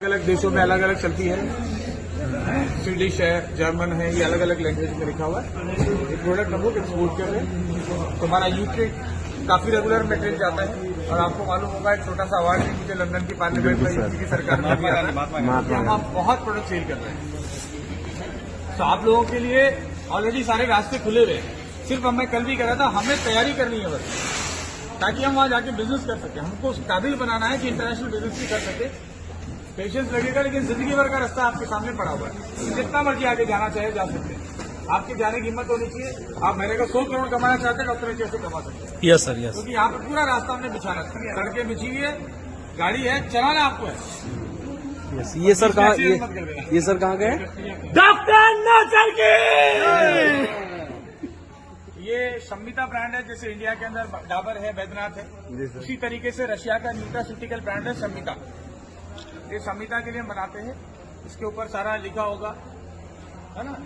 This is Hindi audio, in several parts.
अलग देशों में अलग अलग चलती है। स्वीडिश है, जर्मन है, ये अलग अलग लैंग्वेज में लिखा हुआ है। ये प्रोडक्ट हम लोग एक्सपोर्ट कर रहे हैं। तो हमारा यूके काफी रेगुलर मटेरियल जाता है और आपको मालूम होगा एक छोटा सा अवार्ड भी मुझे लंदन की पार्लियामेंट में यूपी की सरकार ने दिया था। हम बहुत प्रोडक्ट सेल कर रहे हैं। तो आप लोगों के लिए ऑलरेडी सारे रास्ते खुले हुए हैं। सिर्फ मैं कल भी कह रहा था, हमें तैयारी करनी है बस, ताकि हम वहां जाके बिजनेस कर सके। हमको उस काबिल बनाना है कि इंटरनेशनल बिजनेस भी कर सके। पेशेंस लगेगा, लेकिन जिंदगी भर का रास्ता आपके सामने पड़ा हुआ है। जितना मर्जी आगे जाना चाहे जा सकते हैं। आपके जाने की हिम्मत होनी चाहिए। आप महीने का 100 करोड़ कमाना चाहते हैं, डॉक्टर एच से कमा सकते हैं। Yes sir, yes. क्योंकि यहाँ पे पूरा रास्ता हमने बिछाना है, सड़कें बिछी हुई है, गाड़ी है, चलाना आपको है। यस। ये सर कहाँ ये सर कहाँ गए? डॉक्टर नौचर की ये संमिता ब्रांड है। जैसे इंडिया के अंदर डाबर है, बैद्यनाथ है, उसी तरीके से रशिया का न्यूट्रास्यूटिकल ब्रांड है संमिता। ये संमिता के लिए हम बनाते हैं। इसके ऊपर सारा लिखा होगा, है ना,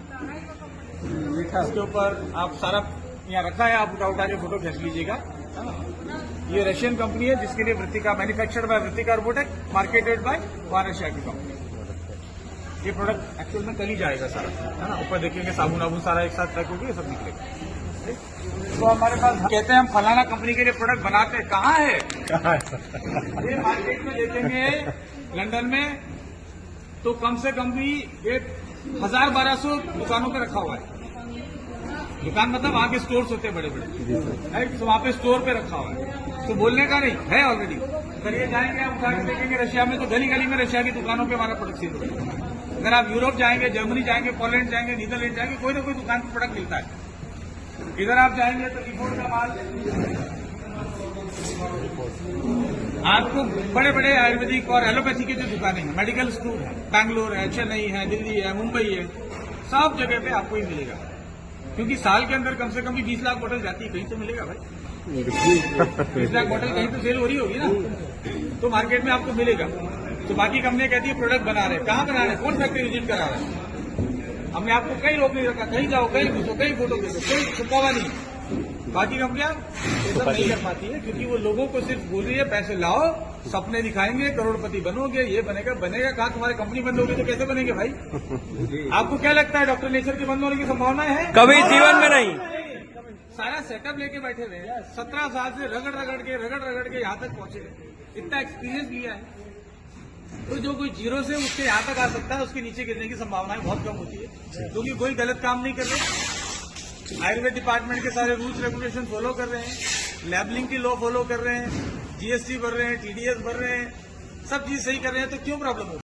इसके ऊपर आप सारा यहाँ रखा है, आप उठा के फोटो खींच लीजिएगा, है ना। ये रशियन कंपनी है जिसके लिए Vrittika, manufactured by Vrittika Robotech, marketed by Russia की कंपनी। ये प्रोडक्ट एक्चुअल में कल ही जाएगा सारा, है ना। ऊपर देखेंगे साबुन वाबुन सारा एक साथ पैक होगी, ये सब निकलेगा। तो हमारे पास कहते हैं हम फलाना कंपनी के लिए प्रोडक्ट बनाते हैं। कहाँ है? ये मार्केट में देखेंगे लंदन में तो कम से कम भी 1000-1200 दुकानों पे रखा हुआ है। दुकान मतलब वहाँ के स्टोर्स होते हैं बड़े बड़े, तो वहाँ पे स्टोर पे रखा हुआ है। तो बोलने का नहीं है ऑलरेडी। अगर ये जाएंगे आप उठा के देखेंगे रशिया में, तो गली गली में रशिया की दुकानों पे हमारा प्रोडक्ट सेल होगा। अगर आप यूरोप जाएंगे, जर्मनी जाएंगे, पोलैंड जाएंगे, नीदरलैंड जाएंगे, कोई ना कोई दुकान पर प्रोडक्ट मिलता है। इधर आप जाएंगे तो रिपोर्ट का माल आपको बड़े बड़े आयुर्वेदिक और एलोपैथी की जो दुकानें हैं, मेडिकल स्टोर है, बैंगलोर है, चेन्नई है, दिल्ली है, मुंबई है, सब जगह पे आपको ही मिलेगा। क्योंकि साल के अंदर कम से कम भी 20 लाख बोतल जाती है, कहीं तो मिलेगा भाई। 20 लाख बोतल कहीं तो सेल हो रही होगी ना, तो मार्केट में आपको मिलेगा। तो बाकी कंपनियां कहती है प्रोडक्ट बना रहे, कहाँ बना रहे, कौन फैक्ट्री विजिट करा रहा है। हमने आपको कहीं रोक नहीं रखा, कहीं जाओ, कहीं घुसो, कहीं फोटो खींचो, कोई छुपावा नहीं। बाकी कंपनियां ये सब नहीं कर पाती है, क्योंकि वो लोगों को सिर्फ बोल रही है पैसे लाओ, सपने दिखाएंगे, करोड़पति बनोगे, ये बनेगा बनेगा। कहा तुम्हारी कंपनी बंद होगी तो कैसे बनेंगे भाई? आपको क्या लगता है डॉक्टर नेचर के बंद होने की संभावना है? कभी जीवन में नहीं। सारा सेटअप लेके बैठे हुए, 17 साल से रगड़ रगड़ के यहाँ तक पहुंचे, इतना एक्सपीरियंस लिया है। तो जो कोई जीरो से उसके यहाँ तक आ सकता है, उसके नीचे गिरने की संभावनाएं बहुत कम होती है, क्योंकि कोई गलत काम नहीं कर रहे। आयुर्वेद डिपार्टमेंट के सारे रूल्स रेगुलेशन फॉलो कर रहे हैं, लेबलिंग की लॉ फॉलो कर रहे हैं, जीएसटी भर रहे हैं, टीडीएस भर रहे हैं, सब चीज सही कर रहे हैं, तो क्यों प्रॉब्लम होगी?